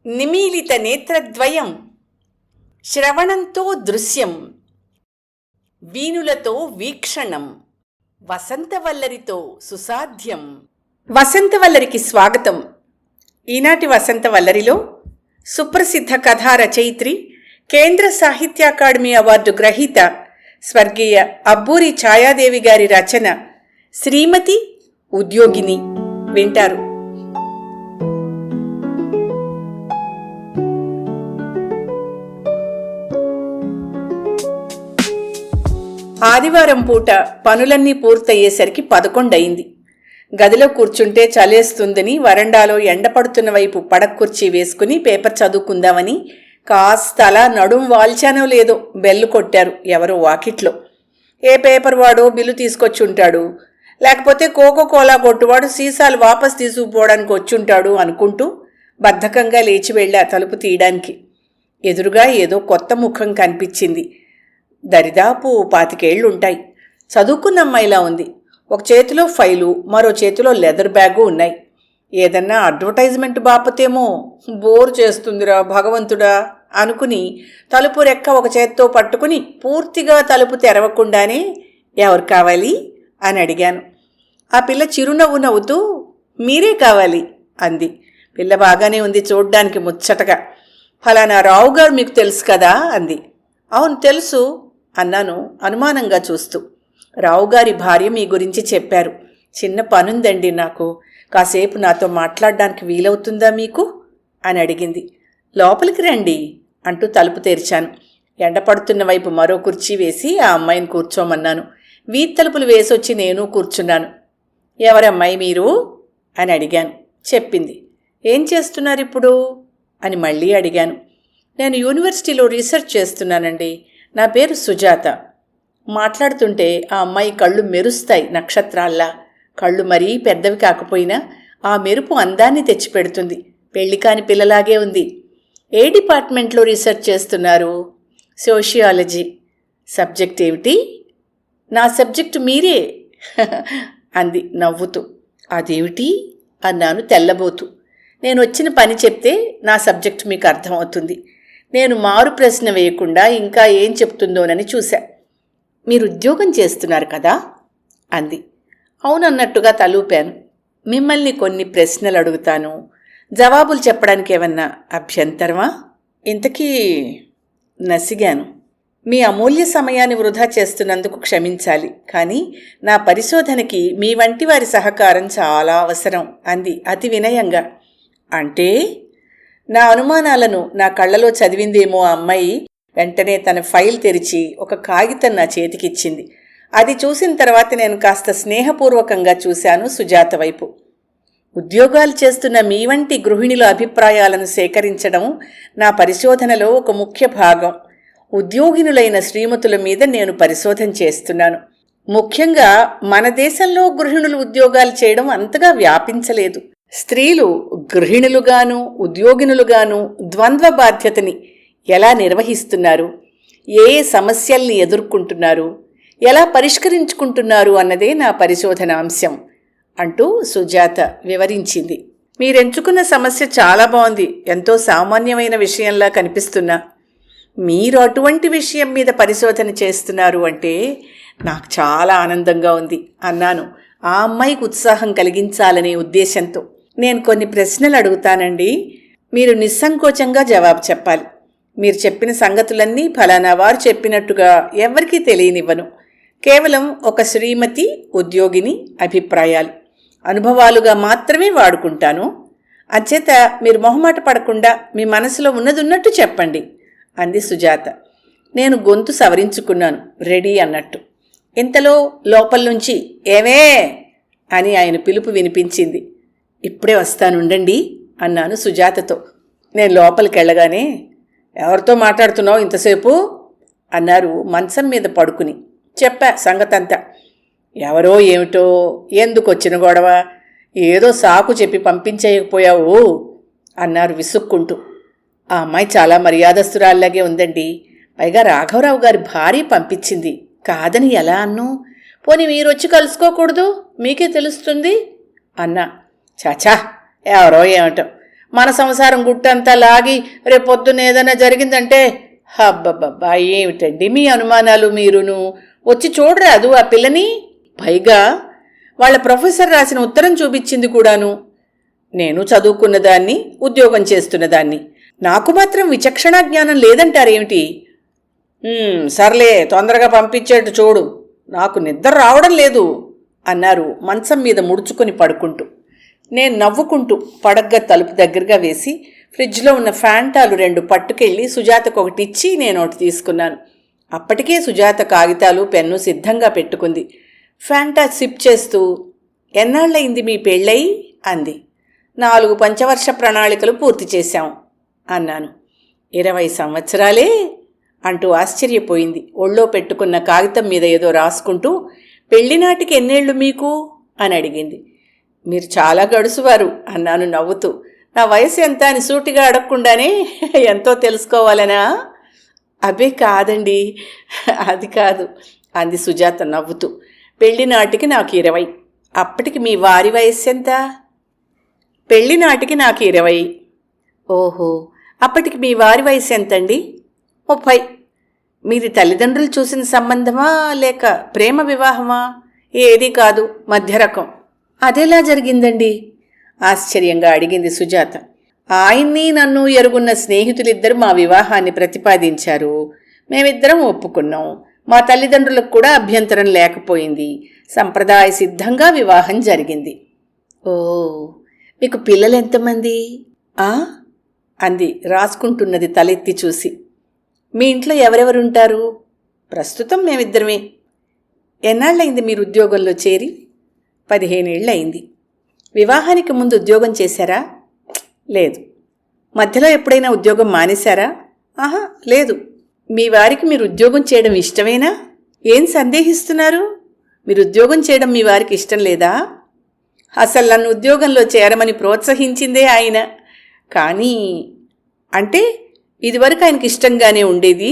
నిమీలిత నేత్రద్వయం, శ్రవణంతో దృశ్యం, వీణులతో వీక్షణం, వసంతవల్లరితో సుసాధ్యం. వసంతవల్లరికి స్వాగతం. ఈనాటి వసంతవల్లరిలో సుప్రసిద్ధ కథా రచయిత్రి, కేంద్ర సాహిత్య అకాడమీ అవార్డు గ్రహీత స్వర్గీయ అబ్బూరి ఛాయాదేవి గారి రచన శ్రీమతి ఉద్యోగిని వింటారు. ఆదివారం పూట పనులన్నీ పూర్తయ్యేసరికి 11 అయింది. గదిలో కూర్చుంటే చలేస్తుందని వరండాలో ఎండపడుతున్న వైపు పడక్కుర్చీ వేసుకుని పేపర్ చదువుకుందామని కాస్త అలా నడుం వాల్చానో లేదో బెల్లు కొట్టారు ఎవరో వాకిట్లో. ఏ పేపర్ వాడో బిల్లు తీసుకొచ్చుంటాడు, లేకపోతే కోకోకోలా కొట్టువాడు సీసాలు వాపస్ తీసుకుపోవడానికి వచ్చుంటాడు అనుకుంటూ బద్ధకంగా లేచి వెళ్ళా తలుపు తీయడానికి. ఎదురుగా ఏదో కొత్త ముఖం కనిపించింది. దరిదాపు 25 ఏళ్లుంటాయి. చదువుకున్న అమ్మాయిలా ఉంది. ఒక చేతిలో ఫైలు, మరో చేతిలో లెదర్ బ్యాగు ఉన్నాయి. ఏదన్నా అడ్వర్టైజ్మెంట్ బాపతేమో. బోర్ చేస్తుందిరా భగవంతుడా అనుకుని తలుపు రెక్క ఒక చేత్తో పట్టుకుని పూర్తిగా తలుపు తెరవకుండానే ఎవరు కావాలి అని అడిగాను. ఆ పిల్ల చిరునవ్వు నవ్వుతూ మీరే కావాలి అంది. పిల్ల బాగానే ఉంది, చూడ్డానికి ముచ్చటగా. ఫలానా రావు గారు మీకు తెలుసు కదా అంది. అవును తెలుసు అన్నాను అనుమానంగా చూస్తూ. రావుగారి భార్య మీ గురించి చెప్పారు. చిన్న పనుందండి నాకు, కాసేపు నాతో మాట్లాడడానికి వీలవుతుందా మీకు అని అడిగింది. లోపలికి రండి అంటూ తలుపు తెరిచాను. ఎండపడుతున్న వైపు మరో కుర్చీ వేసి ఆ అమ్మాయిని కూర్చోమన్నాను. వీధి తలుపులు వేసొచ్చి నేను కూర్చున్నాను. ఎవరమ్మాయి మీరు అని అడిగాను. చెప్పింది. ఏం చేస్తున్నారు ఇప్పుడు అని మళ్ళీ అడిగాను. నేను యూనివర్సిటీలో రీసెర్చ్ చేస్తున్నానండి. నా పేరు సుజాత. మాట్లాడుతుంటే ఆ అమ్మాయి కళ్ళు మెరుస్తాయి నక్షత్రాల్లా. కళ్ళు మరీ పెద్దవి కాకపోయినా ఆ మెరుపు అందాన్ని తెచ్చిపెడుతుంది. పెళ్లికాని పిల్లలాగే ఉంది. ఏ డిపార్ట్మెంట్లో రీసెర్చ్ చేస్తున్నారు? సోషియాలజీ. సబ్జెక్ట్ ఏమిటి? నా సబ్జెక్టు మీరే అంది నవ్వుతూ. అదేమిటి అన్నాను తెల్లబోతూ. నేను వచ్చిన పని చెప్తే నా సబ్జెక్టు మీకు అర్థమవుతుంది. నేను మారు ప్రశ్న వేయకుండా ఇంకా ఏం చెప్తుందోనని చూశా. మీరు ఉద్యోగం చేస్తున్నారు కదా అంది. అవునన్నట్టుగా తలూపాను. మిమ్మల్ని కొన్ని ప్రశ్నలు అడుగుతాను, జవాబులు చెప్పడానికి ఏమన్నా అభ్యంతరమా? ఇంతకీ నసిగాను. మీ అమూల్య సమయాన్ని వృధా చేస్తున్నందుకు క్షమించాలి, కానీ నా పరిశోధనకి మీ వంటి వారి సహకారం చాలా అవసరం అంది అతి వినయంగా. అంటే? నా అనుమానాలను నా కళ్ళలో చదివిందేమో ఆ అమ్మాయి. వెంటనే తన ఫైల్ తెరిచి ఒక కాగితం నా చేతికిచ్చింది. అది చూసిన తర్వాత నేను కాస్త స్నేహపూర్వకంగా చూశాను సుజాత వైపు. ఉద్యోగాలు చేస్తున్న మీ వంటి గృహిణుల అభిప్రాయాలను సేకరించడం నా పరిశోధనలో ఒక ముఖ్య భాగం. ఉద్యోగినులైన శ్రీమతుల మీద నేను పరిశోధన చేస్తున్నాను. ముఖ్యంగా మన దేశంలో గృహిణులు ఉద్యోగాలు చేయడం అంతగా వ్యాపించలేదు. స్త్రీలు గృహిణులుగాను ఉద్యోగినులుగాను ద్వంద్వ బాధ్యతని ఎలా నిర్వహిస్తున్నారు, ఏ సమస్యల్ని ఎదుర్కొంటున్నారు, ఎలా పరిష్కరించుకుంటున్నారు అన్నదే నా పరిశోధన అంశం అంటూ సుజాత వివరించింది. మీరెంచుకున్న సమస్య చాలా బాగుంది. ఎంతో సామాన్యమైన విషయంలా కనిపిస్తున్నా మీరు అటువంటి విషయం మీద పరిశోధన చేస్తున్నారు అంటే నాకు చాలా ఆనందంగా ఉంది అన్నాను ఆ అమ్మాయికి ఉత్సాహం కలిగించాలనే ఉద్దేశంతో. నేను కొన్ని ప్రశ్నలు అడుగుతానండి, మీరు నిస్సంకోచంగా జవాబు చెప్పాలి. మీరు చెప్పిన సంగతులన్నీ ఫలానా వారు చెప్పినట్టుగా ఎవరికీ తెలియనివ్వను. కేవలం ఒక శ్రీమతి ఉద్యోగిని అభిప్రాయాలు, అనుభవాలుగా మాత్రమే వాడుకుంటాను. అంచేత మీరు మొహమాట పడకుండా మీ మనసులో ఉన్నదున్నట్టు చెప్పండి అంది సుజాత. నేను గొంతు సవరించుకున్నాను రెడీ అన్నట్టు. ఇంతలో లోపల నుంచి ఏమే అని ఆయన పిలుపు వినిపించింది. ఇప్పుడే వస్తానుండండి అన్నాను సుజాతతో. నేను లోపలికి వెళ్ళగానే ఎవరితో మాట్లాడుతున్నావు ఇంతసేపు అన్నారు మంచం మీద పడుకుని. చెప్పా సంగతంతా. ఎవరో ఏమిటో, ఎందుకు వచ్చిన గొడవ, ఏదో సాకు చెప్పి పంపించేయకపోయావు అన్నారు విసుక్కుంటూ. ఆ అమ్మాయి చాలా మర్యాదస్తురాల్లాగే ఉందండి. పైగా రాఘవరావు గారి భార్య పంపించింది, కాదని ఎలా అన్ను? పోనీ మీరొచ్చి కలుసుకోకూడదు, మీకే తెలుస్తుంది అన్నా. చాచా ఎవరో ఏమిటో, మన సంసారం గుట్టంతా లాగి రేపొద్దున ఏదైనా జరిగిందంటే హబ్బబ్బబ్బా, ఏమిటండి మీ అనుమానాలు? మీరును వచ్చి చూడరాదు ఆ పిల్లని? పైగా వాళ్ళ ప్రొఫెసర్ రాసిన ఉత్తరం చూపించింది కూడాను. నేను చదువుకున్నదాన్ని, ఉద్యోగం చేస్తున్నదాన్ని, నాకు మాత్రం విచక్షణా జ్ఞానం లేదంటారేమిటి? సర్లే, తొందరగా పంపించేట్టు చూడు, నాకు నిద్ర రావడం లేదు అన్నారు మంచం మీద ముడుచుకొని పడుకుంటూ. నేను నవ్వుకుంటూ పడగ్గా తలుపు దగ్గరగా వేసి ఫ్రిడ్జ్లో ఉన్న ఫ్యాంటాలు 2 పట్టుకెళ్ళి సుజాతకు ఒకటిచ్చి నేను ఒకటి తీసుకున్నాను. అప్పటికే సుజాత కాగితాలు పెన్ను సిద్ధంగా పెట్టుకుంది. ఫ్యాంటా సిప్ చేస్తూ, ఎన్నాళ్ళయింది మీ పెళ్ళయి అంది. 4 పంచవర్ష ప్రణాళికలు పూర్తి చేశాం అన్నాను. 20 సంవత్సరాలే అంటూ ఆశ్చర్యపోయింది. ఒళ్ళో పెట్టుకున్న కాగితం మీద ఏదో రాసుకుంటూ, పెళ్లినాటికి ఎన్నేళ్లు మీకు అని అడిగింది. మీరు చాలా గడుసువారు అన్నాను నవ్వుతూ. నా వయసు ఎంత అని సూటిగా అడగకుండానే ఎంతో తెలుసుకోవాలనా? అబే కాదండి, అది కాదు అంది సుజాత నవ్వుతూ. పెళ్లినాటికి నాకు 20. అప్పటికి మీ వారి వయస్సు ఎంత? పెళ్లినాటికి నాకు 20. ఓహో, అప్పటికి మీ వారి వయసు ఎంతండి? 30. మీది తల్లిదండ్రులు చూసిన సంబంధమా లేక ప్రేమ వివాహమా? ఏదీ కాదు, మధ్య రకం. అదెలా జరిగిందండి ఆశ్చర్యంగా అడిగింది సుజాత. ఆయన్ని నన్ను ఎరుగున్న స్నేహితులిద్దరు మా వివాహాన్ని ప్రతిపాదించారు. మేమిద్దరం ఒప్పుకున్నాం. మా తల్లిదండ్రులకు కూడా అభ్యంతరం లేకపోయింది. సంప్రదాయ సిద్ధంగా వివాహం జరిగింది. ఓ, మీకు పిల్లలు ఎంతమంది? అంది రాసుకుంటున్నది తలెత్తి చూసి. మీ ఇంట్లో ఎవరెవరుంటారు? ప్రస్తుతం మేమిద్దరమే. ఎన్నాళ్ళయింది మీరు ఉద్యోగంలో చేరి? 15 ఏళ్ళయింది. వివాహానికి ముందు ఉద్యోగం చేశారా? లేదు. మధ్యలో ఎప్పుడైనా ఉద్యోగం మానేశారా? లేదు. మీ వారికి మీరు ఉద్యోగం చేయడం ఇష్టమేనా? ఏం సందేహిస్తున్నారు? మీరు ఉద్యోగం చేయడం మీ వారికి ఇష్టం లేదా? అసలు నన్ను ఉద్యోగంలో చేరమని ప్రోత్సహించిందే ఆయన. కానీ అంటే ఇదివరకు ఆయనకి ఇష్టంగానే ఉండేది,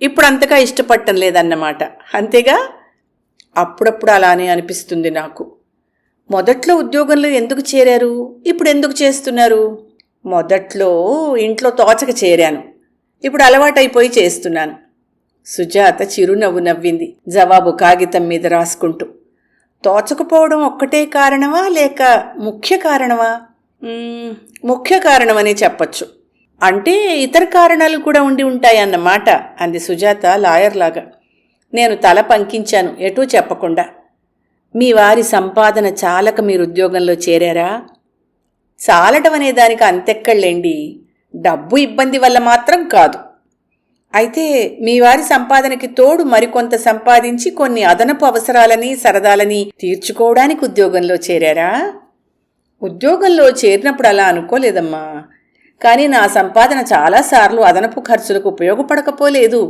ఇప్పుడు అంతగా ఇష్టపడటం లేదన్నమాట, అంతేగా? అప్పుడప్పుడు అలానే అనిపిస్తుంది నాకు. మొదట్లో ఉద్యోగంలో ఎందుకు చేరారు? ఇప్పుడు ఎందుకు చేస్తున్నారు? మొదట్లో ఇంట్లో తోచక చేరాను, ఇప్పుడు అలవాటైపోయి చేస్తున్నాను. సుజాత చిరునవ్వు నవ్వింది, జవాబు కాగితం మీద రాసుకుంటూ. తోచకపోవడం ఒక్కటే కారణమా లేక ముఖ్య కారణమా? ముఖ్య కారణమనే చెప్పచ్చు. అంటే ఇతర కారణాలు కూడా ఉండి ఉంటాయన్నమాట అంది సుజాత లాయర్లాగా. నేను తల పంకించాను, ఎటూ చెప్పకుండా. మీ వారి సంపాదన చాలక మీరు ఉద్యోగంలో చేరారా? చాలటం అనే దానికి అంతెక్కళ్ళేండి, డబ్బు ఇబ్బంది వల్ల మాత్రం కాదు. అయితే మీ వారి సంపాదనకి తోడు మరికొంత సంపాదించి కొన్ని అదనపు అవసరాలని సరదాలని తీర్చుకోవడానికి ఉద్యోగంలో చేరారా? ఉద్యోగంలో చేరినప్పుడు అలా అనుకోలేదమ్మా. కానీ నా సంపాదన చాలాసార్లు అదనపు ఖర్చులకు ఉపయోగపడకపోలేదు.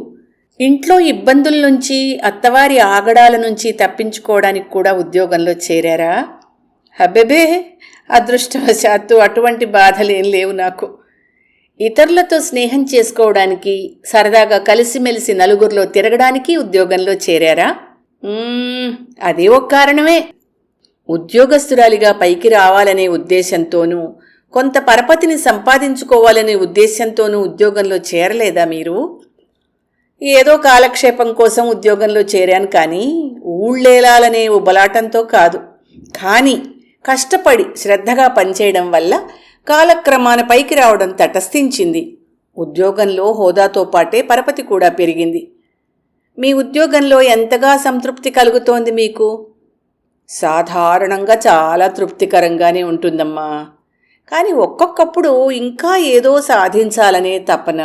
ఇంట్లో ఇబ్బందుల నుంచి, అత్తవారి ఆగడాల నుంచి తప్పించుకోవడానికి కూడా ఉద్యోగంలో చేరారా? అబ్బెబే, అదృష్టవశాత్తు అటువంటి బాధలేం లేవు నాకు. ఇతరులతో స్నేహం చేసుకోవడానికి, సరదాగా కలిసిమెలిసి నలుగురిలో తిరగడానికి ఉద్యోగంలో చేరారా? అదే ఒక కారణమే. ఉద్యోగస్తురాలిగా పైకి రావాలనే ఉద్దేశంతోనూ, కొంత పరపతిని సంపాదించుకోవాలనే ఉద్దేశంతోనూ ఉద్యోగంలో చేరలేదా మీరు? ఏదో కాలక్షేపం కోసం ఉద్యోగంలో చేరాను, కానీ ఊళ్ళేలాలనే ఉబలాటంతో కాదు. కానీ కష్టపడి శ్రద్ధగా పనిచేయడం వల్ల కాలక్రమాన పైకి రావడం తటస్థించింది. ఉద్యోగంలో హోదాతో పాటే పరపతి కూడా పెరిగింది. మీ ఉద్యోగంలో ఎంతగా సంతృప్తి కలుగుతోంది మీకు? సాధారణంగా చాలా తృప్తికరంగానే ఉంటుందమ్మా. కానీ ఒక్కొక్కప్పుడు ఇంకా ఏదో సాధించాలనే తపన,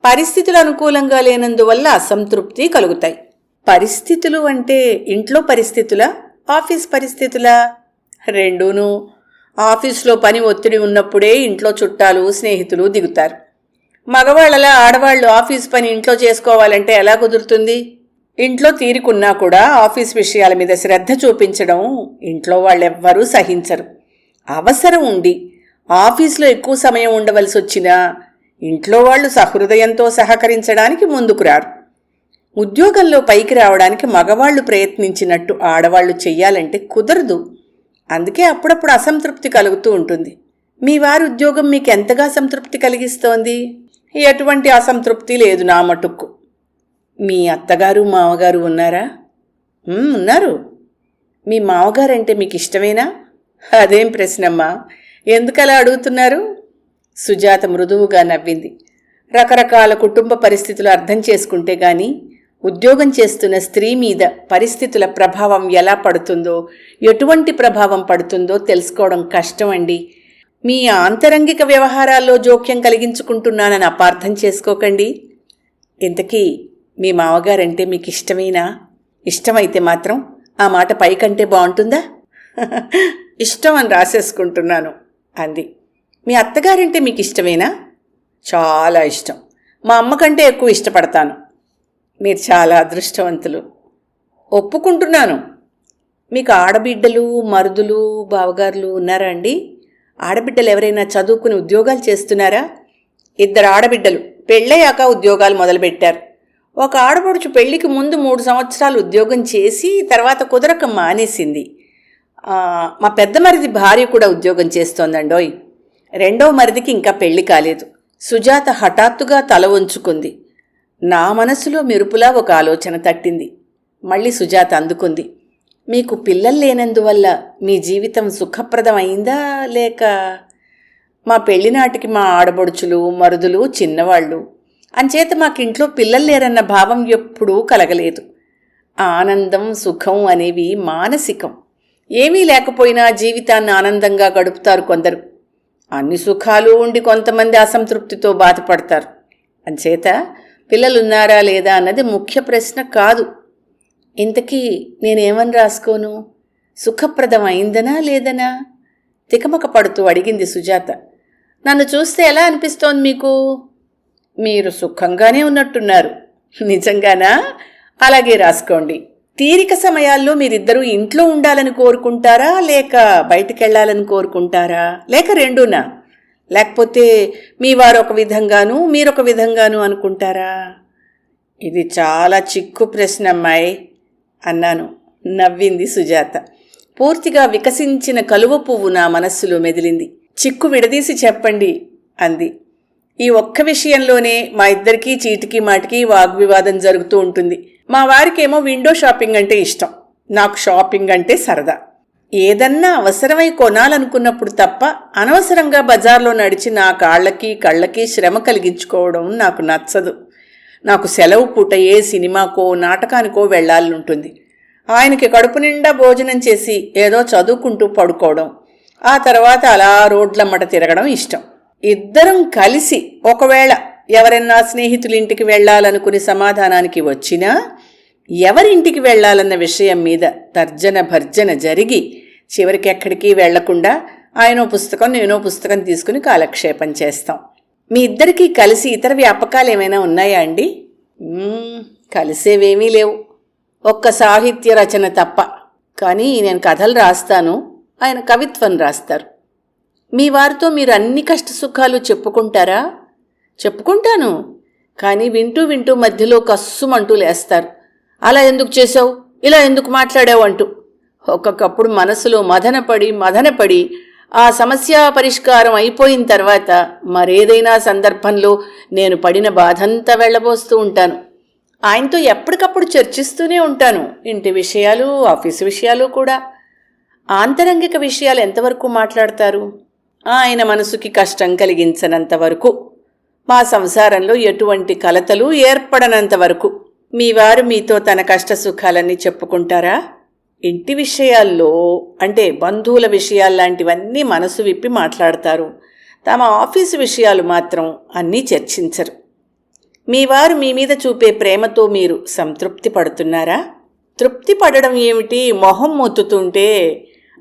పరిస్థితులు అనుకూలంగా లేనందువల్ల అసంతృప్తి కలుగుతాయి. పరిస్థితులు అంటే ఇంట్లో పరిస్థితులా, ఆఫీస్ పరిస్థితులా? రెండూనూ. ఆఫీసులో పని ఒత్తిడి ఉన్నప్పుడే ఇంట్లో చుట్టాలు, స్నేహితులు దిగుతారు. మగవాళ్ళలా ఆడవాళ్లు ఆఫీస్ పని ఇంట్లో చేసుకోవాలంటే ఎలా కుదురుతుంది? ఇంట్లో తీరికున్నా కూడా ఆఫీస్ విషయాల మీద శ్రద్ధ చూపించడం ఇంట్లో వాళ్ళెవ్వరూ సహించరు. అవసరం ఉండి ఆఫీసులో ఎక్కువ సమయం ఉండవలసి వచ్చినా ఇంట్లో వాళ్ళు సహృదయంతో సహకరించడానికి ముందుకు రారు. ఉద్యోగంలో పైకి రావడానికి మగవాళ్లు ప్రయత్నించినట్టు ఆడవాళ్లు చెయ్యాలంటే కుదరదు. అందుకే అప్పుడప్పుడు అసంతృప్తి కలుగుతూ ఉంటుంది. మీ వారి ఉద్యోగం మీకు ఎంతగా సంతృప్తి కలిగిస్తోంది? ఎటువంటి అసంతృప్తి లేదు నా మటుక్కు. మీ అత్తగారు మామగారు ఉన్నారా? ఉన్నారు. మీ మామగారంటే మీకు ఇష్టమేనా? అదేం ప్రశ్నమ్మా, ఎందుకలా అడుగుతున్నారు? సుజాత మృదువుగా నవ్వింది. రకరకాల కుటుంబ పరిస్థితులు అర్థం చేసుకుంటే గాని ఉద్యోగం చేస్తున్న స్త్రీ మీద పరిస్థితుల ప్రభావం ఎలా పడుతుందో, ఎటువంటి ప్రభావం పడుతుందో తెలుసుకోవడం కష్టం అండి. మీ ఆంతరంగిక వ్యవహారాల్లో జోక్యం కలిగించుకుంటున్నానని అపార్థం చేసుకోకండి. ఇంతకీ మీ మామగారంటే మీకు ఇష్టమేనా? ఇష్టమైతే మాత్రం ఆ మాట పైకంటే బాగుంటుందా? ఇష్టం అని రాసేసుకుంటున్నాను అంది. మీ అత్తగారంటే మీకు ఇష్టమేనా? చాలా ఇష్టం. మా అమ్మకంటే ఎక్కువ ఇష్టపడతాను. మీరు చాలా అదృష్టవంతులు. ఒప్పుకుంటున్నాను. మీకు ఆడబిడ్డలు, మరుదులు, బావగారులు ఉన్నారా అండి? ఆడబిడ్డలు ఎవరైనా చదువుకుని ఉద్యోగాలు చేస్తున్నారా? 2 ఆడబిడ్డలు పెళ్ళయ్యాక ఉద్యోగాలు మొదలుపెట్టారు. ఒక ఆడపడుచు పెళ్లికి ముందు 3 సంవత్సరాలు ఉద్యోగం చేసి తర్వాత కుదరక మానేసింది. మా పెద్ద మరిది భార్య కూడా ఉద్యోగం చేస్తోందండోయ్. 2వ మరిదికి ఇంకా పెళ్లి కాలేదు. సుజాత హఠాత్తుగా తల వంచుకుంది. నా మనసులో మెరుపులా ఒక ఆలోచన తట్టింది. మళ్ళీ సుజాత అందుకుంది. మీకు పిల్లలు లేనందువల్ల మీ జీవితం సుఖప్రదం అయిందా, లేక? మా పెళ్లినాటికి మా ఆడబడుచులు, మరుదులు చిన్నవాళ్ళు. అంచేత మాకింట్లో పిల్లలు లేరన్న భావం ఎప్పుడూ కలగలేదు. ఆనందం, సుఖం అనేవి మానసికం. ఏమీ లేకపోయినా జీవితాన్ని ఆనందంగా గడుపుతారు కొందరు. అన్ని సుఖాలు ఉండి కొంతమంది అసంతృప్తితో బాధపడతారు. అంచేత పిల్లలున్నారా లేదా అన్నది ముఖ్య ప్రశ్న కాదు. ఇంతకీ నేనేమని రాసుకోను? సుఖప్రదం అయిందనా లేదనా? తికమక పడుతూ అడిగింది సుజాత. నన్ను చూస్తే ఎలా అనిపిస్తోంది మీకు? మీరు సుఖంగానే ఉన్నట్టున్నారు. నిజంగానా? అలాగే రాసుకోండి. తీరిక సమయాల్లో మీరిద్దరూ ఇంట్లో ఉండాలని కోరుకుంటారా, లేక బయటికెళ్లాలని కోరుకుంటారా, లేక రెండూనా? లేకపోతే మీ వారు ఒక విధంగాను మీరొక విధంగాను అనుకుంటారా? ఇది చాలా చిక్కు ప్రశ్న అమ్మాయి అన్నాను. నవ్వింది సుజాత. పూర్తిగా వికసించిన కలువ పువ్వు నా మనస్సులో మెదిలింది. చిక్కు విడదీసి చెప్పండి అంది. ఈ ఒక్క విషయంలోనే మా ఇద్దరికీ చీటికి మాటికి వాగ్వివాదం జరుగుతూ ఉంటుంది. మా వారికేమో విండో షాపింగ్ అంటే ఇష్టం, నాకు షాపింగ్ అంటే సరదా. ఏదన్నా అవసరమై కొనాలనుకున్నప్పుడు తప్ప అనవసరంగా బజార్లో నడిచి నా కాళ్ళకి కళ్ళకి శ్రమ కలిగించుకోవడం నాకు నచ్చదు. నాకు సెలవు పూట ఏ సినిమాకో నాటకానికో వెళ్లాలనుంటుంది. ఆయనకి కడుపు నిండా భోజనం చేసి ఏదో చదువుకుంటూ పడుకోవడం, ఆ తర్వాత అలా రోడ్లమ్మట తిరగడం ఇష్టం. ఇద్దరం కలిసి ఒకవేళ ఎవరైనా స్నేహితులింటికి వెళ్లాలనుకుని సమాధానానికి వచ్చినా ఎవరింటికి వెళ్లాలన్న విషయం మీద తర్జన భర్జన జరిగి చివరికి ఎక్కడికి వెళ్లకుండా ఆయనో పుస్తకం నేనో పుస్తకం తీసుకుని కాలక్షేపం చేస్తాం. మీ ఇద్దరికీ కలిసి ఇతర వ్యాపకాలు ఏమైనా ఉన్నాయా అండి? కలిసేవేమీ లేవు, ఒక్క సాహిత్య రచన తప్ప. కానీ నేను కథలు రాస్తాను, ఆయన కవిత్వం రాస్తారు. మీ వారితో మీరు అన్ని కష్టసుఖాలు చెప్పుకుంటారా? చెప్పుకుంటాను. కానీ వింటూ వింటూ మధ్యలో కస్సుమంటూ లేస్తారు. అలా ఎందుకు చేసావు, ఇలా ఎందుకు మాట్లాడావు అంటూ. ఒక్కొక్కప్పుడు మనసులో మదనపడి ఆ సమస్య పరిష్కారం అయిపోయిన తర్వాత మరేదైనా సందర్భంలో నేను పడిన బాధంతా వెళ్ళబోస్తూ ఉంటాను. ఆయనతో ఎప్పటికప్పుడు చర్చిస్తూనే ఉంటాను, ఇంటి విషయాలు, ఆఫీసు విషయాలు కూడా. ఆంతరంగిక విషయాలు ఎంతవరకు మాట్లాడతారు? ఆయన మనసుకి కష్టం కలిగించనంత వరకు, మా సంసారంలో ఎటువంటి కలతలు ఏర్పడనంత వరకు. మీ వారు మీతో తన కష్ట సుఖాలన్నీ చెప్పుకుంటారా? ఇంటి విషయాల్లో అంటే బంధువుల విషయాల్లాంటివన్నీ మనసు విప్పి మాట్లాడతారు. తమ ఆఫీసు విషయాలు మాత్రం అన్నీ చర్చించరు. మీ వారు మీ మీద చూపే ప్రేమతో మీరు సంతృప్తి పడుతున్నారా? తృప్తి పడడం ఏమిటి, మొహం మొత్తుతుంటే.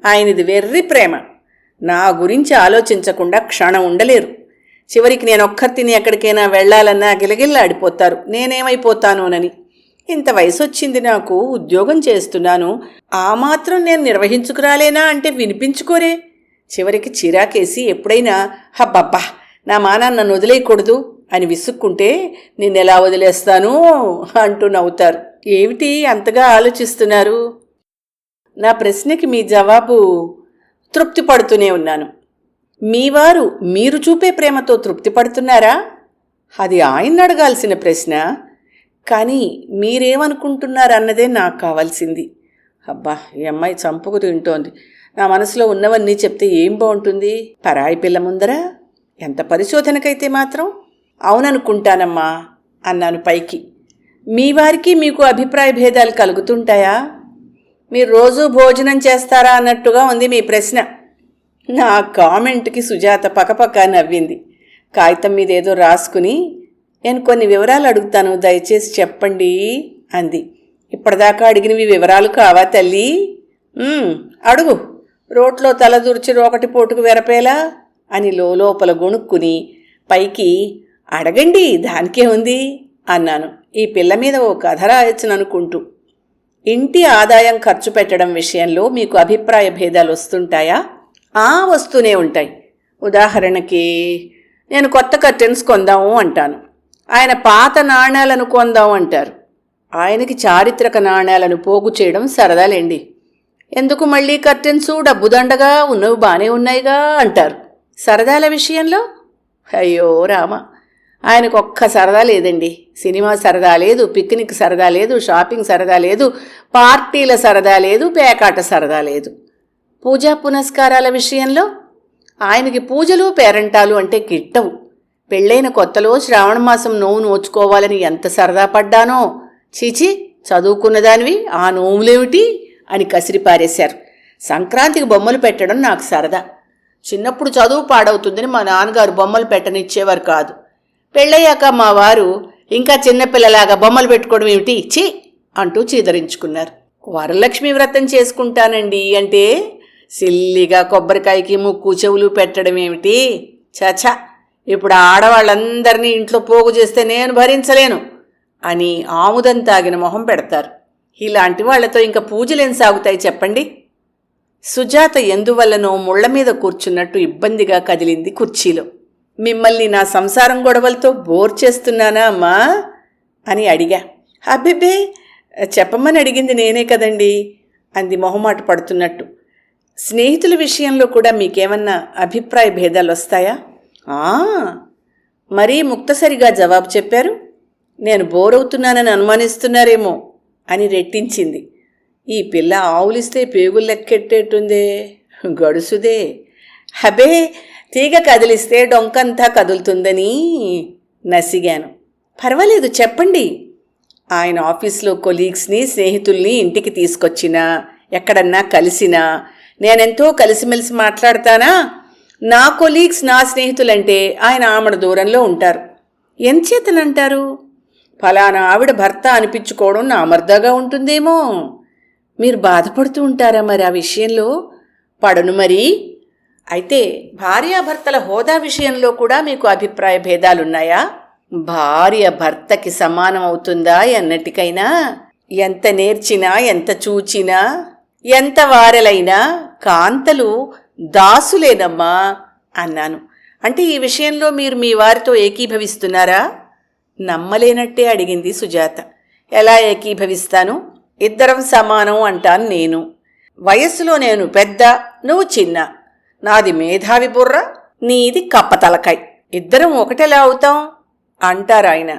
ఆయనది వెర్రి ప్రేమ. నా గురించి ఆలోచించకుండా క్షణం ఉండలేరు. చివరికి నేనొక్కర్తిని ఎక్కడికైనా వెళ్లాలన్నా గిలగిల్లాడిపోతారు, నేనేమైపోతానోనని. ఇంత వయసు వచ్చింది నాకు, ఉద్యోగం చేస్తున్నాను, ఆ మాత్రం నేను నిర్వహించుకురాలేనా అంటే వినిపించుకోరే. చివరికి చిరాకేసి ఎప్పుడైనా హబ్బబ్బా నా మానాన్న నన్ను వదిలేయకూడదు అని విసుక్కుంటే నిన్నెలా వదిలేస్తాను అంటూ నవ్వుతారు. ఏమిటి అంతగా ఆలోచిస్తున్నారు? నా ప్రశ్నకి మీ జవాబు తృప్తి పడుతూనే ఉన్నాను. మీవారు మీరు చూపే ప్రేమతో తృప్తి పడుతున్నారా? అది ఆయన్ని అడగాల్సిన ప్రశ్న. కానీ మీరేమనుకుంటున్నారన్నదే నాకు కావాల్సింది. అబ్బా, ఈ అమ్మాయి చంపుకు తింటోంది. నా మనసులో ఉన్నవన్నీ చెప్తే ఏం బాగుంటుంది? పరాయి పిల్ల ముందరా? ఎంత పరిశోధనకైతే మాత్రం అవుననుకుంటానమ్మా అన్నాను పైకి. మీ వారికి మీకు అభిప్రాయ భేదాలు కలుగుతుంటాయా? మీరు రోజూ భోజనం చేస్తారా అన్నట్టుగా ఉంది మీ ప్రశ్న. నా కామెంట్కి సుజాత పకపక నవ్వింది. కాగితం మీద ఏదో రాసుకుని, నేను కొన్ని వివరాలు అడుగుతాను, దయచేసి చెప్పండి అంది. ఇప్పటిదాకా అడిగినవి వివరాలు కావా తల్లి? అడుగు, రోట్లో తలదూర్చి రోకటి పోటుకు వెరపేలా అని లోపల గొణుక్కుని పైకి, అడగండి దానికే ఉంది అన్నాను. ఈ పిల్ల మీద ఓ కథ రాయొచ్చుననుకుంటూ. ఇంటి ఆదాయం ఖర్చు పెట్టడం విషయంలో మీకు అభిప్రాయ భేదాలు వస్తుంటాయా? వస్తూనే ఉంటాయి. ఉదాహరణకి, నేను కొత్త కర్టెన్స్ కొందాము అంటాను, ఆయన పాత నాణేలను కొందాం అంటారు. ఆయనకి చారిత్రక నాణేలను పోగు చేయడం సరదాలేండి. ఎందుకు మళ్ళీ కర్టెన్సు, డబ్బు దండగా, ఉన్నవి బాగానే ఉన్నాయిగా అంటారు. సరదాల విషయంలో అయ్యో రామ, ఆయనకు ఒక్క సరదా లేదండి. సినిమా సరదా లేదు, పిక్నిక్ సరదా లేదు, షాపింగ్ సరదా లేదు, పార్టీల సరదా లేదు, పేకాట సరదా లేదు. పూజా పునస్కారాల విషయంలో ఆయనకి పూజలు పేరంటాలు అంటే గిట్టవు. పెళ్ళైన కొత్తలో శ్రావణ మాసం నోవు నోచుకోవాలని ఎంత సరదా పడ్డానో. చీచి, చదువుకున్నదానివి ఆ నోవులేమిటి అని కసిరిపారేశారు. సంక్రాంతికి బొమ్మలు పెట్టడం నాకు సరదా. చిన్నప్పుడు చదువు పాడవుతుందని మా నాన్నగారు బొమ్మలు పెట్టనిచ్చేవారు కాదు. పెళ్ళయ్యాక మా వారు, ఇంకా చిన్నపిల్లలాగా బొమ్మలు పెట్టుకోవడం ఏమిటి చీ అంటూ చీదరించుకున్నారు. వరలక్ష్మి వ్రతం చేసుకుంటానండి అంటే సిల్లిగా కొబ్బరికాయకి ముక్కు చెవులు పెట్టడం ఏమిటి? చచా, ఇప్పుడు ఆడవాళ్ళందరినీ ఇంట్లో పోగు చేస్తే నేను భరించలేను అని ఆముదం తాగిన మొహం పెడతారు. ఇలాంటి వాళ్లతో ఇంకా పూజలేం సాగుతాయి చెప్పండి? సుజాత ఎందువల్లనో ముళ్ల మీద కూర్చున్నట్టు ఇబ్బందిగా కదిలింది కుర్చీలో. మిమ్మల్ని నా సంసారం గొడవలతో బోర్ చేస్తున్నానా అమ్మా అని అడిగా. అబ్బిబ్బే, చెప్పమని అడిగింది నేనే కదండి అంది మొహమాట పడుతున్నట్టు. స్నేహితుల విషయంలో కూడా మీకేమన్నా అభిప్రాయ భేదాలు వస్తాయా? మరీ ముక్తసరిగా జవాబు చెప్పారు. నేను బోర్ అవుతున్నానని అనుమానిస్తున్నారేమో అని రెట్టించింది. ఈ పిల్ల ఆవులిస్తే పేగులు లెక్కెట్టేట్టుందే, గడుసుదే. హబే, తీగ కదిలిస్తే డొంకంతా కదులుతుందని నసిగాను. పర్వాలేదు చెప్పండి. ఆయన ఆఫీస్లో కొలీగ్స్ని, స్నేహితుల్ని ఇంటికి తీసుకొచ్చినా, ఎక్కడన్నా కలిసినా నేనెంతో కలిసిమెలిసి మాట్లాడతానా? నా కొలీగ్స్, నా స్నేహితులంటే ఆయన ఆమడ దూరంలో ఉంటారు. ఎంచేతనంటారు? ఫలానా ఆవిడ భర్త అనిపించుకోవడం నా మర్దాగా ఉంటుందేమో. మీరు బాధపడుతూ ఉంటారా మరి ఆ విషయంలో? పడను మరి. అయితే భార్యాభర్తల హోదా విషయంలో కూడా మీకు అభిప్రాయ భేదాలున్నాయా? భార్య భర్తకి సమానం అవుతుందా ఎన్నటికైనా? ఎంత నేర్చినా, ఎంత చూచినా, ఎంత వారలైనా కాంతలు దాసులేనమ్మా అన్నాను. అంటే ఈ విషయంలో మీరు మీ వారితో ఏకీభవిస్తున్నారా? నమ్మలేనట్టే అడిగింది సుజాత. ఎలా ఏకీభవిస్తాను? ఇద్దరం సమానం అంటాను నేను. వయస్సులో నేను పెద్ద, నువ్వు చిన్న. నాది మేధావి బుర్ర, నీది కప్పతలకాయ్. ఇద్దరం ఒకటెలా అవుతాం అంటారాయన.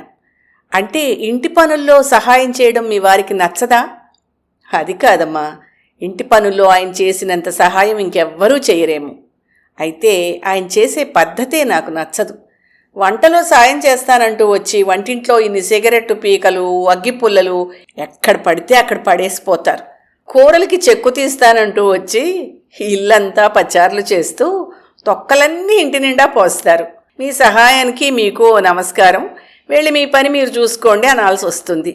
అంటే ఇంటి పనుల్లో సహాయం చేయడం మీ వారికి నచ్చదా? అది కాదమ్మా, ఇంటి పనుల్లో ఆయన చేసినంత సహాయం ఇంకెవ్వరూ చేయరేమో. అయితే ఆయన చేసే పద్ధతే నాకు నచ్చదు. వంటలో సాయం చేస్తానంటూ వచ్చి వంటింట్లో ఇన్ని సిగరెట్టు పీకలు, అగ్గిపుల్లలు ఎక్కడ పడితే అక్కడ పడేసిపోతారు. కూరలకి చెక్కు తీస్తానంటూ వచ్చి ఇల్లంతా పచార్లు చేస్తూ తొక్కలన్నీ ఇంటి నిండా పోస్తారు. మీ సహాయానికి మీకు నమస్కారం, వెళ్ళి మీ పని మీరు చూసుకోండి అనాల్సి వస్తుంది.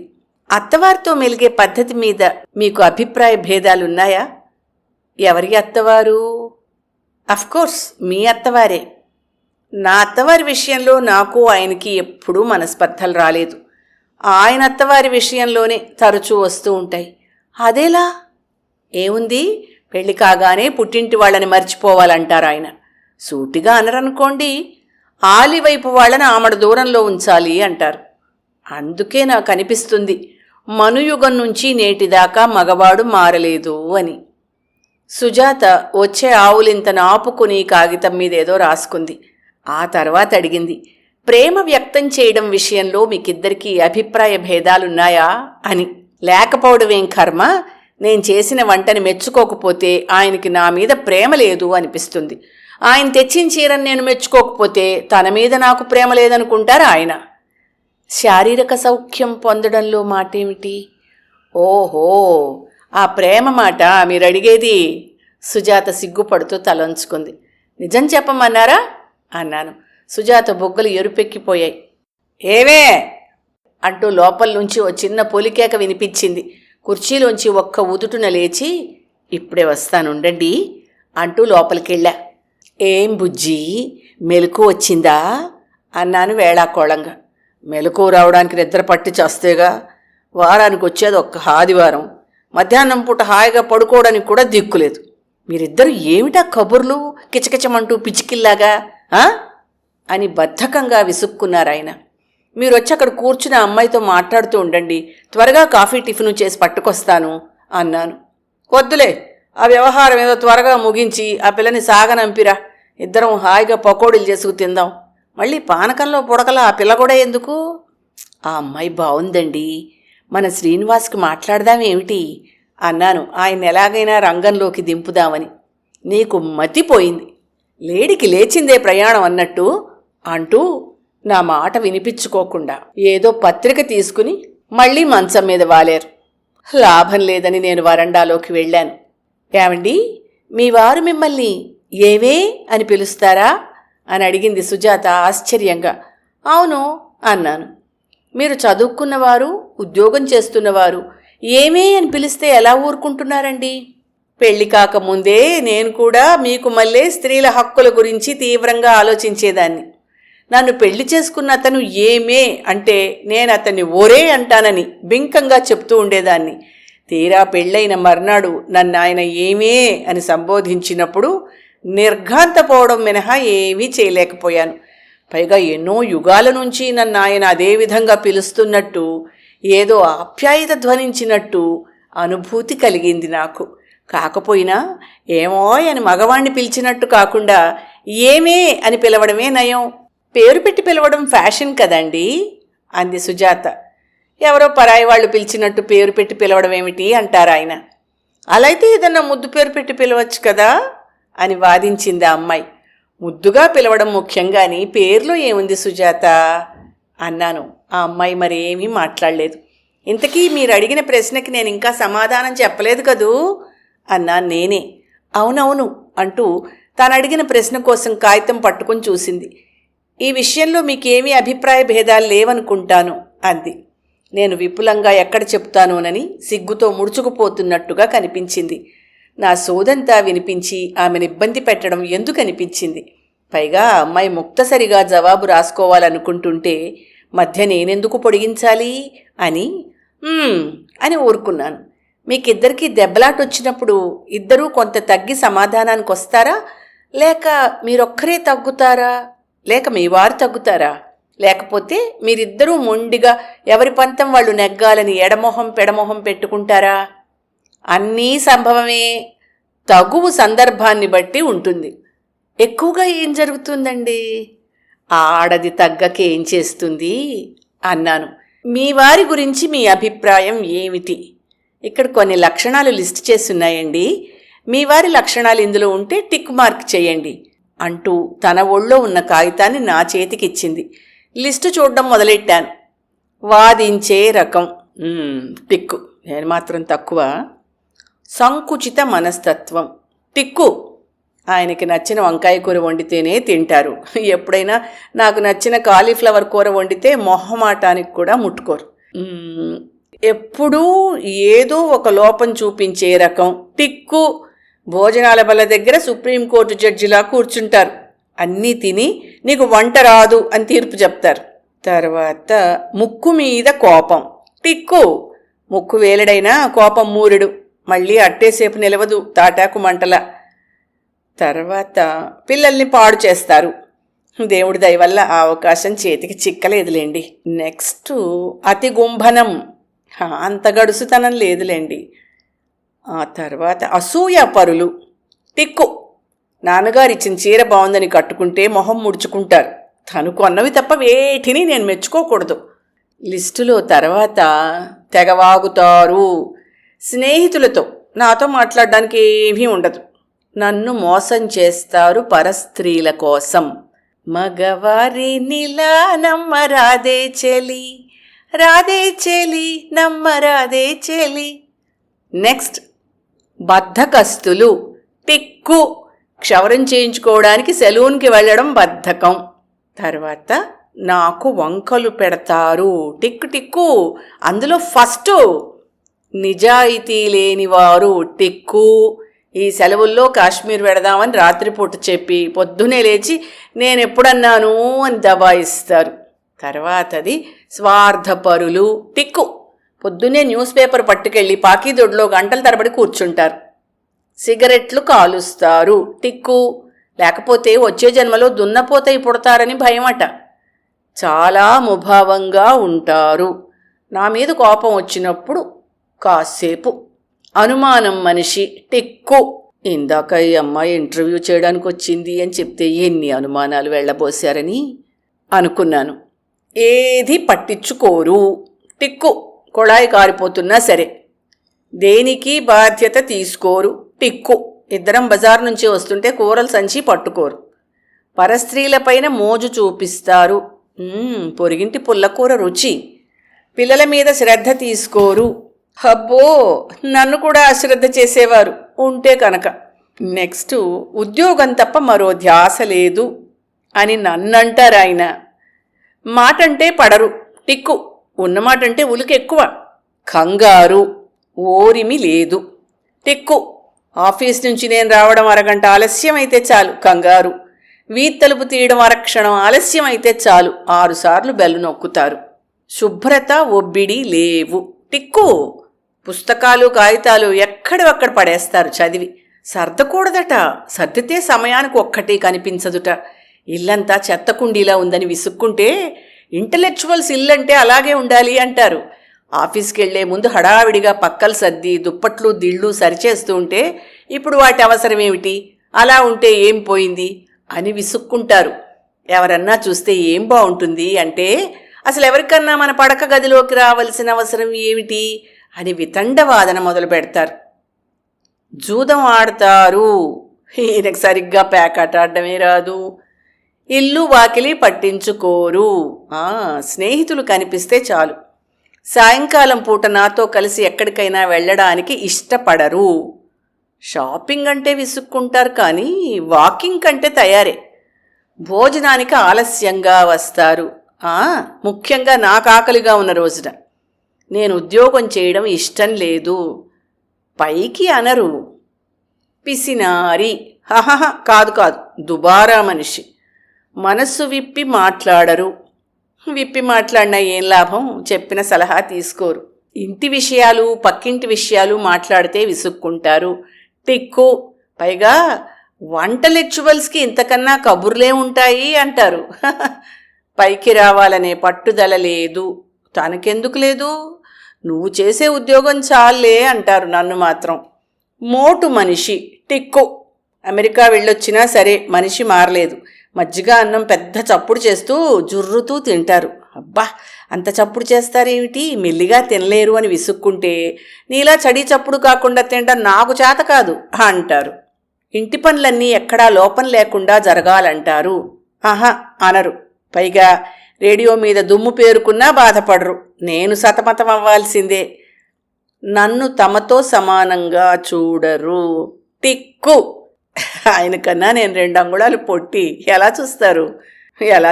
అత్తవారితో మెలిగే పద్ధతి మీద మీకు అభిప్రాయ భేదాలున్నాయా? ఎవరి అత్తవారు? అఫ్కోర్స్ మీ అత్తవారే. నా అత్తవారి విషయంలో నాకు ఆయనకి ఎప్పుడూ మనస్పర్ధలు రాలేదు. ఆయన అత్తవారి విషయంలోనే తరచూ వస్తూ ఉంటాయి. అదేలా? ఏముంది, పెళ్లి కాగానే పుట్టింటి వాళ్ళని మర్చిపోవాలంటారు ఆయన. సూటిగా అనరనుకోండి, ఆలివైపు వాళ్ళని ఆమడ దూరంలో ఉంచాలి అంటారు. అందుకే నాకు అనిపిస్తుంది మనుయుగం నుంచి నేటిదాకా మగవాడు మారలేదు అని. సుజాత వచ్చే ఆవులింతను ఆపుకుని కాగితం మీదేదో రాసుకుంది. ఆ తర్వాత అడిగింది, ప్రేమ వ్యక్తం చేయడం విషయంలో మీకిద్దరికీ అభిప్రాయ భేదాలున్నాయా అని. లేకపోవడమేం కర్మ, నేను చేసిన వంటని మెచ్చుకోకపోతే ఆయనకి నా మీద ప్రేమ లేదు అనిపిస్తుంది. ఆయన తెచ్చిన చీరని నేను మెచ్చుకోకపోతే తన మీద నాకు ప్రేమ లేదనుకుంటారు ఆయన. శారీరక సౌఖ్యం పొందడంలో మాటేమిటి? ఓహో, ఆ ప్రేమ మాట మీరడిగేది. సుజాత సిగ్గుపడుతూ తలంచుకుంది. నిజం చెప్పమన్నారా అన్నాను. సుజాత బొగ్గలు ఎరుపెక్కిపోయాయి. ఏవే అంటూ లోపల నుంచి ఓ చిన్న పొలికేక వినిపించింది. కుర్చీలోంచి ఒక్క ఉదుటున లేచి, ఇప్పుడే వస్తానుండండి అంటూ లోపలికెళ్ళా. ఏం బుజ్జి, మెలకు వచ్చిందా అన్నాను వేళాకోళంగా. మెలకు రావడానికి నిద్ర పట్టి చస్తేగా. వారానికి వచ్చేది ఒక్క ఆదివారం. మధ్యాహ్నం పూట హాయిగా పడుకోవడానికి కూడా దిక్కులేదు. మీరిద్దరూ ఏమిటా కబుర్లు కిచకిచమంటూ పిచ్చికిల్లాగా అని బద్ధకంగా విసుక్కున్నారాయన. మీరొచ్చి అక్కడ కూర్చుని అమ్మాయితో మాట్లాడుతూ ఉండండి, త్వరగా కాఫీ టిఫిను చేసి పట్టుకొస్తాను అన్నాను. వద్దులే, ఆ వ్యవహారం ఏదో త్వరగా ముగించి ఆ పిల్లని సాగనంపిరా. ఇద్దరం హాయిగా పకోడీలు చేసుకు తిందాం. మళ్ళీ పానకంలో పుడకలా ఆ పిల్ల కూడా ఎందుకు? ఆ అమ్మాయి బావుందండి, మన శ్రీనివాస్కి మాట్లాడదామేమిటి అన్నాను, ఆయన ఎలాగైనా రంగంలోకి దింపుదామని. నీకు మతిపోయింది, లేడికి లేచిందే ప్రయాణం అన్నట్టు అంటూ నా మాట వినిపించుకోకుండా ఏదో పత్రిక తీసుకుని మళ్ళీ మంచం మీద వాలేరు. లాభం లేదని నేను వరండాలోకి వెళ్ళాను. ఏమండి, మీ వారు మిమ్మల్ని ఏవే అని పిలుస్తారా అని అడిగింది సుజాత ఆశ్చర్యంగా. అవును అన్నాను. మీరు చదువుకున్నవారు, ఉద్యోగం చేస్తున్నవారు ఏమే అని పిలిస్తే ఎలా ఊరుకుంటున్నారండి? పెళ్లి కాకముందే నేను కూడా మీకు మళ్ళీ స్త్రీల హక్కుల గురించి తీవ్రంగా ఆలోచించేదాన్ని. నన్ను పెళ్లి చేసుకున్న అతను ఏమే అంటే నేను అతన్ని ఒరే అంటానని బింకంగా చెప్తూ ఉండేదాన్ని. తీరా పెళ్ళైన మర్నాడు నన్ను ఆయన ఏమే అని సంబోధించినప్పుడు నిర్ఘాంతపోవడం మినహా ఏమీ చేయలేకపోయాను. పైగా ఎన్నో యుగాల నుంచి నన్ను ఆయన అదే విధంగా పిలుస్తున్నట్టు, ఏదో ఆప్యాయత ధ్వనించినట్టు అనుభూతి కలిగింది నాకు. కాకపోయినా ఏమో అని మగవాణ్ణి పిలిచినట్టు కాకుండా ఏమే అని పిలవడమే నయం. పేరు పెట్టి పిలవడం ఫ్యాషన్ కదండి అంది సుజాత. ఎవరో పరాయి వాళ్ళు పిలిచినట్టు పేరు పెట్టి పిలవడం ఏమిటి అంటారు ఆయన. అలా అయితే ఏదన్నా ముద్దు పేరు పెట్టి పిలవచ్చు కదా అని వాదించింది ఆ అమ్మాయి. ముద్దుగా పిలవడం ముఖ్యంగాని పేర్లో ఏముంది సుజాత అన్నాను. ఆ అమ్మాయి మరేమీ మాట్లాడలేదు. ఇంతకీ మీరు అడిగిన ప్రశ్నకి నేను ఇంకా సమాధానం చెప్పలేదు కదూ అన్నాను నేనే. అవునవును అంటూ తాను అడిగిన ప్రశ్న కోసం కాగితం పట్టుకుని చూసింది. ఈ విషయంలో మీకేమీ అభిప్రాయ భేదాలు లేవనుకుంటాను అంది. నేను విపులంగా ఎక్కడ చెప్తానోనని సిగ్గుతో ముడుచుకుపోతున్నట్టుగా కనిపించింది. నా సోదంతా వినిపించి ఆమెను ఇబ్బంది పెట్టడం ఎందుకనిపించింది. పైగా అమ్మాయి ముక్తసరిగా జవాబు రాసుకోవాలనుకుంటుంటే మధ్య నేనెందుకు పొడిగించాలి అని ఊరుకున్నాను. మీకిద్దరికీ దెబ్బలాటొచ్చినప్పుడు ఇద్దరూ కొంత తగ్గి సమాధానానికి వస్తారా, లేక మీరొక్కరే తగ్గుతారా, లేక మీ వారు తగ్గుతారా, లేకపోతే మీరిద్దరూ మొండిగా ఎవరి పంతం వాళ్ళు నెగ్గాలని ఎడమొహం పెడమొహం పెట్టుకుంటారా? అన్నీ సంభవమే, తగువు సందర్భాన్ని బట్టి ఉంటుంది. ఎక్కువగా ఏం జరుగుతుందండి? ఆడది తగ్గకేం చేస్తుంది అన్నాను. మీ వారి గురించి మీ అభిప్రాయం ఏమిటి? ఇక్కడ కొన్ని లక్షణాలు లిస్ట్ చేస్తున్నాయండి, మీ వారి లక్షణాలు ఇందులో ఉంటే టిక్ మార్క్ చేయండి అంటూ తన ఒళ్ళో ఉన్న కాగితాన్ని నా చేతికిచ్చింది. లిస్టు చూడడం మొదలెట్టాను. వాదించే రకం, టిక్కు. నేను మాత్రం తక్కువ. సంకుచిత మనస్తత్వం, టిక్కు. ఆయనకి నచ్చిన వంకాయ కూర వండితేనే తింటారు. ఎప్పుడైనా నాకు నచ్చిన కాలీఫ్లవర్ కూర వండితే మొహమాటానికి కూడా ముట్టుకోరు. ఎప్పుడూ ఏదో ఒక లోపం చూపించే రకం, టిక్కు. భోజనాల బల్ల దగ్గర సుప్రీంకోర్టు జడ్జిలా కూర్చుంటారు. అన్నీ తిని నీకు వంట రాదు అని తీర్పు చెప్తారు. తర్వాత ముక్కు మీద కోపం, టిక్కు. ముక్కు వేలడైనా కోపం మూరెడు, మళ్ళీ అట్టేసేపు నిలవదు తాటాకు మంటల. తర్వాత పిల్లల్ని పాడు చేస్తారు. దేవుడి దయ వల్ల ఆ అవకాశం చేతికి చిక్కలేదులేండి. నెక్స్ట్ అతి గుంభనం, అంత గడుసుతనం లేదులేండి. ఆ తర్వాత అసూయాపరులు. టిక్కు. నాన్నగారు ఇచ్చిన చీర బాగుందని కట్టుకుంటే మొహం ముడుచుకుంటారు. తను కొన్నవి తప్ప వేటిని నేను మెచ్చుకోకూడదు. లిస్టులో తర్వాత తెగవాగుతారు. స్నేహితులతో నాతో మాట్లాడడానికి ఏమీ ఉండదు. నన్ను మోసం చేస్తారు పరస్త్రీల కోసం. మగవారినిలా నమ్మరాదే చెలి, రాదే చెలి, నమ్మరాదే చెలి. నెక్స్ట్ బద్ధకస్తులు. టిక్కు. క్షవరం చేయించుకోవడానికి సెలూన్కి వెళ్ళడం బద్ధకం. తర్వాత నాకు వంకలు పెడతారు. టిక్కు టిక్కు. అందులో ఫస్ట్ నిజాయితీ లేనివారు. టిక్కు. ఈ సెలవుల్లో కాశ్మీర్ వెడదామని రాత్రిపూట చెప్పి పొద్దునే లేచి నేనెప్పుడన్నాను అని దబాయిస్తారు. తర్వాతది స్వార్థపరులు. టిక్కు. పొద్దున్నే న్యూస్ పేపర్ పట్టుకెళ్ళి పాకీదొడ్లో గంటల తరబడి కూర్చుంటారు. సిగరెట్లు కాలుస్తారు. టిక్కు. లేకపోతే వచ్చే జన్మలో దున్నపోతై పుడతారని భయమట. చాలా ముభావంగా ఉంటారు. నా మీద కోపం వచ్చినప్పుడు కాసేపు అనుమానం మనిషి. టిక్కు. ఇందాక ఈ అమ్మాయి ఇంటర్వ్యూ చేయడానికి వచ్చింది అని చెప్తే ఎన్ని అనుమానాలు వెళ్ళబోశారని అనుకున్నాను. ఏది పట్టించుకోరు. టిక్కు. కొళాయి కారిపోతున్నా సరే దేనికి బాధ్యత తీసుకోరు. టిక్కు. ఇద్దరం బజార్ నుంచి వస్తుంటే కూరల సంచి పట్టుకోరు. పరస్త్రీలపైన మోజు చూపిస్తారు. పొరిగింటి పుల్లకూర రుచి. పిల్లల మీద శ్రద్ధ తీసుకోరు. అబ్బో, నన్ను కూడా అశ్రద్ధ చేసేవారు ఉంటే కనుక. నెక్స్ట్ ఉద్యోగం తప్ప మరో ధ్యాస లేదు అని నన్నంటారు ఆయన. మాటంటే పడరు. టిక్కు. ఉన్నమాటంటే ఉలికి ఎక్కువ. కంగారు. ఓరిమి లేదు. టిక్కు. ఆఫీస్ నుంచి నేను రావడం అరగంట ఆలస్యం అయితే చాలు కంగారు. వీత్తలుపు తీయడం అరక్షణం ఆలస్యం అయితే చాలు 6 సార్లు బెల్లు నొక్కుతారు. శుభ్రత ఒబ్బిడి లేవు. టిక్కు. పుస్తకాలు కాగితాలు ఎక్కడొక్కడ పడేస్తారు చదివి. సర్దకూడదట. సర్దితే సమయానికి ఒక్కటి కనిపించదుట. ఇల్లంతా చెత్తకుండీలా ఉందని విసుక్కుంటే ఇంటలెక్చువల్స్ ఇల్లంటే అలాగే ఉండాలి అంటారు. ఆఫీస్కి వెళ్లే ముందు హడావిడిగా పక్కలు సర్ది దుప్పట్లు దిళ్ళు సరిచేస్తూ ఉంటే ఇప్పుడు వాటి అవసరం ఏమిటి, అలా ఉంటే ఏం పోయింది అని విసుక్కుంటారు. ఎవరన్నా చూస్తే ఏం బాగుంటుంది అంటే అసలు ఎవరికన్నా మన పడక గదిలోకి రావలసిన అవసరం ఏమిటి అని వితండవాదన మొదలు పెడతారు. జూదం ఆడతారు. ఈయనకు సరిగ్గా పేకాట ఆడడమే రాదు. ఇల్లు వాకిలి పట్టించుకోరు. స్నేహితులు కనిపిస్తే చాలు. సాయంకాలం పూట నాతో కలిసి ఎక్కడికైనా వెళ్ళడానికి ఇష్టపడరు. షాపింగ్ అంటే విసుక్కుంటారు కానీ వాకింగ్ కంటే తయారే. భోజనానికి ఆలస్యంగా వస్తారు. ముఖ్యంగా నాకు ఆకలిగా ఉన్న రోజున. నేను ఉద్యోగం చేయడం ఇష్టం లేదు. పైకి అనరు. పిసినారి. కాదు దుబారా మనిషి. మనస్సు విప్పి మాట్లాడరు. విప్పి మాట్లాడినా ఏం లాభం, చెప్పిన సలహా తీసుకోరు. ఇంటి విషయాలు పక్కింటి విషయాలు మాట్లాడితే విసుక్కుంటారు. టిక్కు. పైగా వంట లెక్చువల్స్కి ఇంతకన్నా కబుర్లే ఉంటాయి అంటారు. పైకి రావాలనే పట్టుదల లేదు. తనకెందుకు లేదు, నువ్వు చేసే ఉద్యోగం చాలే అంటారు నన్ను మాత్రం. మోటు మనిషి. టిక్కు. అమెరికా వెళ్ళొచ్చినా సరే మనిషి మారలేదు. మజ్జిగ అన్నం పెద్ద చప్పుడు చేస్తూ జుర్రుతూ తింటారు. అబ్బా, అంత చప్పుడు చేస్తారేమిటి, మెల్లిగా తినలేరు అని విసుక్కుంటే నీలా చడి చప్పుడు కాకుండా తినడం నాకు చేత కాదు అంటారు. ఇంటి పనులన్నీ ఎక్కడా లోపం లేకుండా జరగాలంటారు. అనరు. పైగా రేడియో మీద దుమ్ము పేరుకున్నా బాధపడరు. నేను సతమతం అవ్వాల్సిందే. నన్ను తమతో సమానంగా చూడరు. టిక్కు. ఆయనకన్నా నేను 2 అంగుళాలు పొట్టి. ఎలా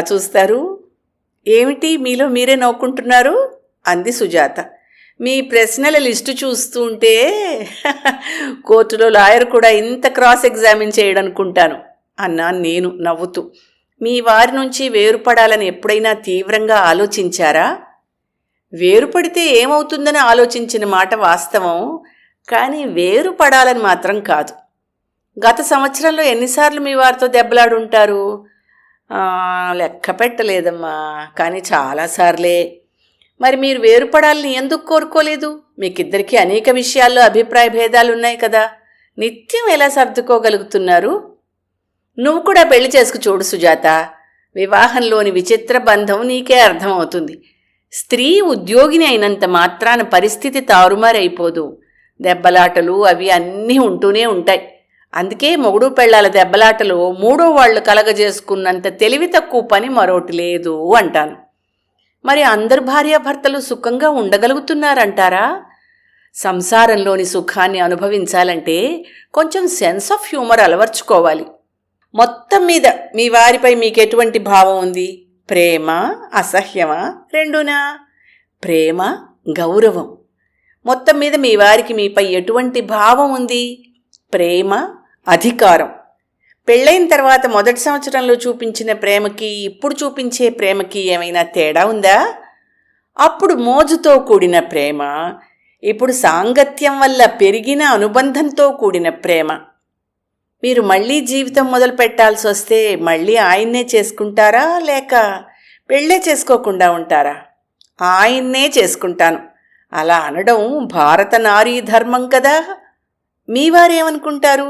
చూస్తారు? ఏమిటి మీలో మీరే నవ్వుకుంటున్నారు అంది సుజాత. మీ ప్రశ్నల లిస్టు చూస్తుంటే కోర్టులో లాయర్ కూడా ఇంత క్రాస్ ఎగ్జామిన్ చేయడనుకుంటాను అన్నాను నేను నవ్వుతూ. మీ వారి నుంచి వేరుపడాలని ఎప్పుడైనా తీవ్రంగా ఆలోచించారా? వేరుపడితే ఏమవుతుందని ఆలోచించిన మాట వాస్తవం, కానీ వేరుపడాలని మాత్రం కాదు. గత సంవత్సరంలో ఎన్నిసార్లు మీ వారితో దెబ్బలాడుంటారు? లెక్క పెట్టలేదమ్మా, కానీ చాలాసార్లే. మరి మీరు వేరుపడాలని ఎందుకు కోరుకోలేదు? మీకిద్దరికీ అనేక విషయాల్లో అభిప్రాయ భేదాలున్నాయి కదా, నిత్యం ఎలా సర్దుకోగలుగుతున్నారు? నువ్వు కూడా పెళ్లి చేసుకు చూడు సుజాత. వివాహంలోని విచిత్ర బంధం నీకే అర్థమవుతుంది. స్త్రీ ఉద్యోగిని అయినంత మాత్రాన పరిస్థితి తారుమారైపోదు. దెబ్బలాటలు అవి అన్నీ ఉంటూనే ఉంటాయి. అందుకే మొగుడు పెళ్ళాల దెబ్బలాటలో మూడో వాళ్లు కలగజేసుకున్నంత తెలివి తక్కువ పని మరోటి లేదు అంటాను. మరి అందరు భార్యాభర్తలు సుఖంగా ఉండగలుగుతున్నారంటారా? సంసారంలోని సుఖాన్ని అనుభవించాలంటే కొంచెం సెన్స్ ఆఫ్ హ్యూమర్ అలవర్చుకోవాలి. మొత్తం మీద మీ వారిపై మీకెటువంటి భావం ఉంది? ప్రేమ, అసహ్యమా, రెండునా? ప్రేమ, గౌరవం. మొత్తం మీద మీ వారికి మీపై ఎటువంటి భావం ఉంది? ప్రేమ, అధికారం. పెళ్ళైన తర్వాత మొదటి సంవత్సరంలో చూపించిన ప్రేమకి ఇప్పుడు చూపించే ప్రేమకి ఏమైనా తేడా ఉందా? అప్పుడు మోజుతో కూడిన ప్రేమ, ఇప్పుడు సాంగత్యం వల్ల పెరిగిన అనుబంధంతో కూడిన ప్రేమ. మీరు మళ్ళీ జీవితం మొదలు పెట్టాల్సి వస్తే మళ్ళీ ఆయన్నే చేసుకుంటారా, లేక పెళ్ళే చేసుకోకుండా ఉంటారా? ఆయన్నే చేసుకుంటాను. అలా అనడం భారత నారీ ధర్మం కదా. మీ వారేమనుకుంటారు?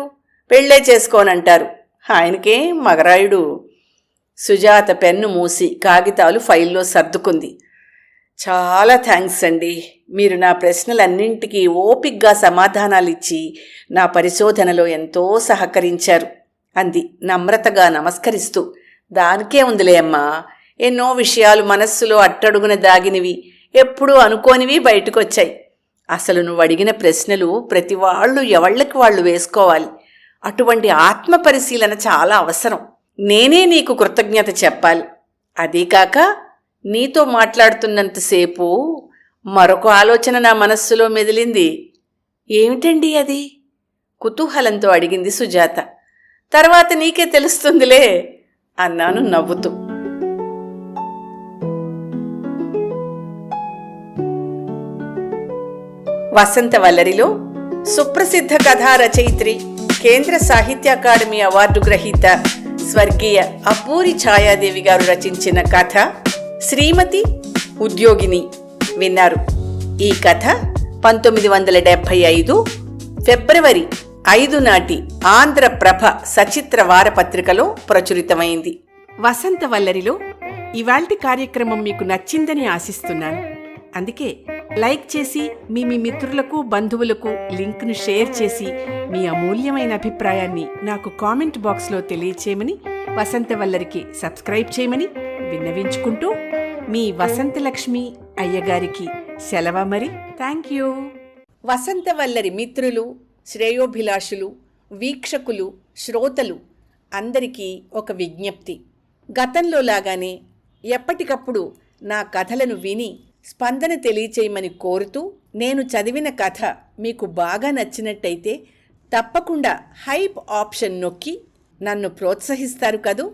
పెళ్ళే చేసుకోనంటారు. ఆయనకే మగరాయుడు. సుజాత పెన్ను మూసి కాగితాలు ఫైల్లో సర్దుకుంది. చాలా థ్యాంక్స్ అండి. మీరు నా ప్రశ్నలన్నింటికీ ఓపిగ్గా సమాధానాలిచ్చి నా పరిశోధనలో ఎంతో సహకరించారు అంది నమ్రతగా నమస్కరిస్తూ. దానికే ఉందిలే అమ్మా, ఎన్నో విషయాలు మనస్సులో అట్టడుగున దాగినవి, ఎప్పుడూ అనుకోనివి బయటకొచ్చాయి. అసలు నువ్వు అడిగిన ప్రశ్నలు ప్రతి వాళ్ళు ఎవళ్ళకి వాళ్ళు వేసుకోవాలి. అటువంటి ఆత్మ పరిశీలన చాలా అవసరం. నేనే నీకు కృతజ్ఞత చెప్పాలి. అదీకాక నీతో మాట్లాడుతున్నంతసేపు మరొక ఆలోచన నా మనస్సులో మెదిలింది. ఏమిటండి అది? కుతూహలంతో అడిగింది సుజాత. తర్వాత నీకే తెలుస్తుందిలే అన్నాను నవ్వుతూ. వసంతవల్లరిలో సుప్రసిద్ధ కథా రచయిత్రి, కేంద్ర సాహిత్య అకాడమీ అవార్డు గ్రహీత స్వర్గీయ అప్పూరి ఛాయాదేవి గారు రచించిన కథ శ్రీమతి ఉద్యోగిని విన్నారు. ఈ కథ 1975 ఫిబ్రవరి 5 నాటి ఆంధ్రప్రభ సచిత్ర వారపత్రికలో ప్రచురితమైంది. వసంతవల్లరిలో ఇవాల్టి కార్యక్రమం మీకు నచ్చిందని ఆశిస్తున్నాను. అందుకే లైక్ చేసి మీ మిత్రులకు, బంధువులకు లింక్ను షేర్ చేసి మీ అమూల్యమైన అభిప్రాయాన్ని నాకు కామెంట్ బాక్స్లో తెలియచేయమని, వసంతవల్లరికి సబ్స్క్రైబ్ చేయమని విన్నవించుకుంటూ మీ వసంతలక్ష్మి అయ్యగారికి సెలవు. మరి థ్యాంక్ యూ. వసంతవల్లరి మిత్రులు, శ్రేయోభిలాషులు, వీక్షకులు, శ్రోతలు అందరికీ ఒక విజ్ఞప్తి. గతంలో లాగానే ఎప్పటికప్పుడు నా కథలను విని స్పందన తెలియచేయమని కోరుతూ, నేను చదివిన కథ మీకు బాగా నచ్చినట్టయితే తప్పకుండా హైప్ ఆప్షన్ నొక్కి నన్ను ప్రోత్సహిస్తారు కదూ.